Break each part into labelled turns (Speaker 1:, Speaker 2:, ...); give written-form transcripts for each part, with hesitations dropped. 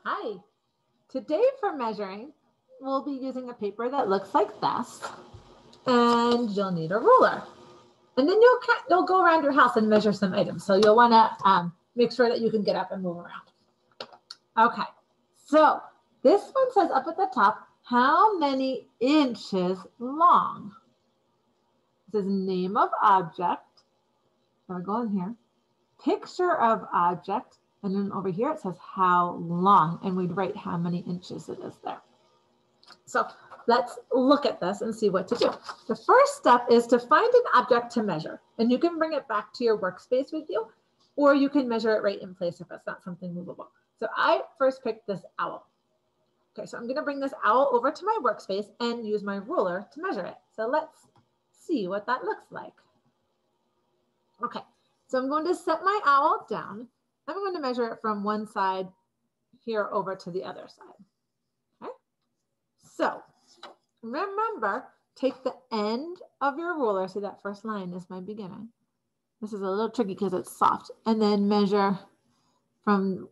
Speaker 1: Hi. Today for measuring, we'll be using a paper that looks like this, and you'll need a ruler. And then you'll go around your house and measure some items. So you'll want to make sure that you can get up and move around. Okay, so this one says up at the top, how many inches long? It says name of object. So I go in here, picture of object, and then over here it says how long, and we'd write how many inches it is there. So let's look at this and see what to do. The first step is to find an object to measure, and you can bring it back to your workspace with you, or you can measure it right in place if it's not something movable. So I first picked this owl. Okay, so I'm going to bring this owl over to my workspace and use my ruler to measure it. So let's see what that looks like. Okay, so I'm going to set my owl down. I'm going to measure it from one side here over to the other side. Okay, so remember, take the end of your ruler. See, that first line is my beginning. This is a little tricky because it's soft. And then measure from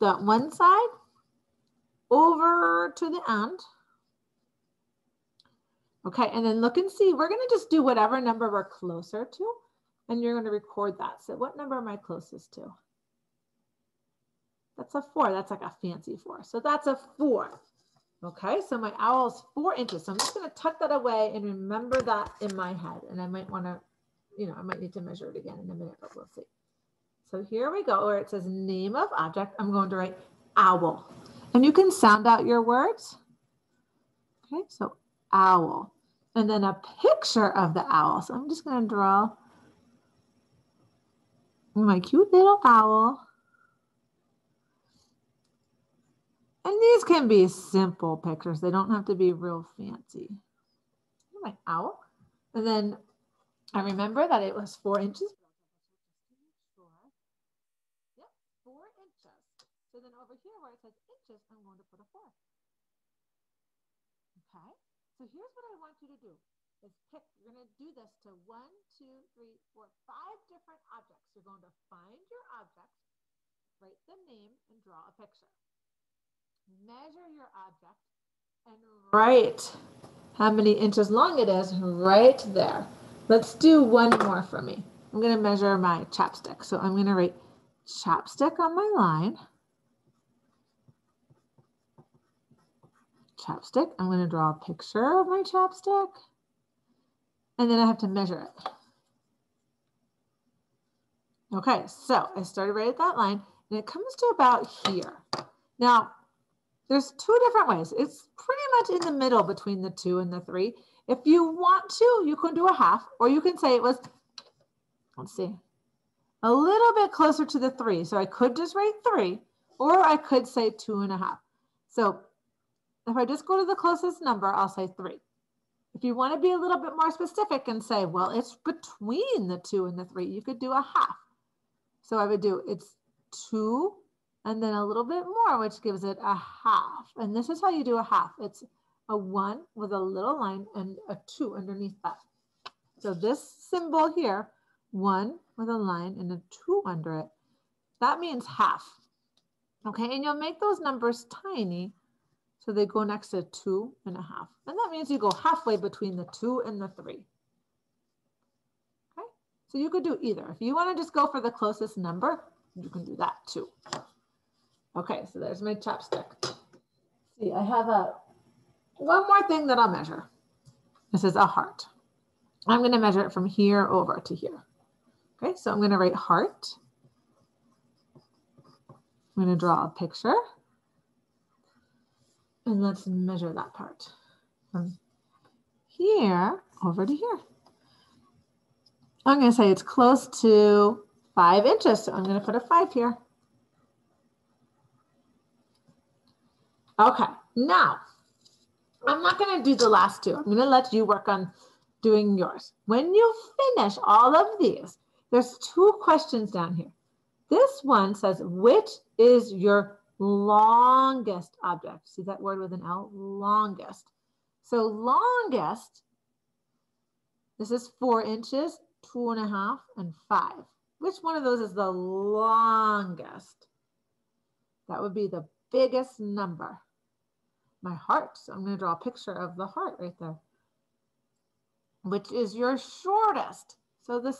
Speaker 1: the one side over to the end. Okay, and then look and see. We're going to just do whatever number we're closer to, and you're going to record that. So what number am I closest to? That's a 4. That's like a fancy 4. So that's a 4. Okay, so my owl is 4 inches. So I'm just going to tuck that away and remember that in my head. And I might want to, I might need to measure it again in a minute, but we'll see. So here we go, where it says name of object. I'm going to write owl. And you can sound out your words. Okay, so owl. And then a picture of the owl. So I'm just going to draw my cute little owl. And these can be simple pictures. They don't have to be real fancy. My owl. And then I remember that it was 4 inches. Yep, 4 inches. So then over here where it says inches, I'm going to put a 4. Okay, so here's what I want you to do. Is pick, you're going to do this to 1, 2, 3, 4, 5 different objects. You're going to find your object, write the name, and draw a picture. Measure your object and write how many inches long it is right there. Let's do one more for me. I'm going to measure my chapstick. So I'm going to write chapstick on my line. Chapstick. I'm going to draw a picture of my chapstick. And then I have to measure it. Okay, so I started right at that line, and it comes to about here. Now, there's 2 different ways. It's pretty much in the middle between the 2 and the 3. If you want to, you can do a half, or you can say it was, let's see, a little bit closer to the 3. So I could just write 3, or I could say 2.5. So if I just go to the closest number, I'll say 3. If you want to be a little bit more specific and say, well, it's between the 2 and the 3, you could do a half. So I would do, it's 2 and then a little bit more, which gives it a half. And this is how you do a half. It's a 1 with a little line and a 2 underneath that. So this symbol here, 1 with a line and a 2 under it, that means half. Okay, and you'll make those numbers tiny so they go next to 2.5. And that means you go halfway between the 2 and the 3. Okay, so you could do either. If you want to just go for the closest number, you can do that too. Okay, so there's my chapstick. See, I have one more thing that I'll measure. This is a heart. I'm going to measure it from here over to here. Okay, so I'm going to write heart. I'm going to draw a picture. And let's measure that part from here over to here. I'm going to say it's close to 5 inches. So I'm going to put a 5 here. Okay, now I'm not going to do the last 2. I'm going to let you work on doing yours. When you finish all of these, there's 2 questions down here. This one says, which is your longest object? See that word with an L? Longest. So longest, this is 4 inches, 2.5, and 5. Which one of those is the longest? That would be the biggest number? My heart. So I'm going to draw a picture of the heart right there. Which is your shortest? So the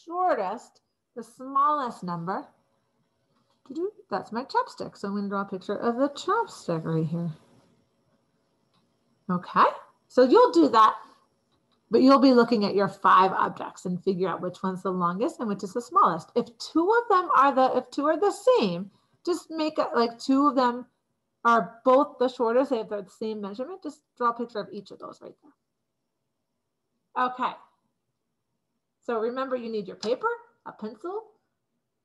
Speaker 1: shortest, the smallest number, that's my chopstick. So I'm going to draw a picture of the chopstick right here. Okay, so you'll do that, but you'll be looking at your 5 objects and figure out which one's the longest and which is the smallest. If two are the same, just make it like 2 of them are both the shortest. They have the same measurement. Just draw a picture of each of those right there. Okay. So remember, you need your paper, a pencil,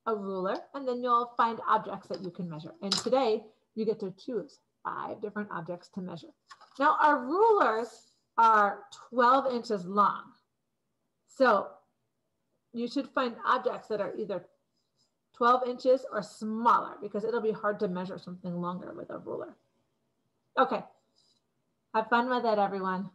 Speaker 1: a ruler, and then you'll find objects that you can measure. And today you get to choose 5 different objects to measure. Now our rulers are 12 inches long. So you should find objects that are either 12 inches or smaller because it'll be hard to measure something longer with a ruler. Okay, have fun with it, everyone.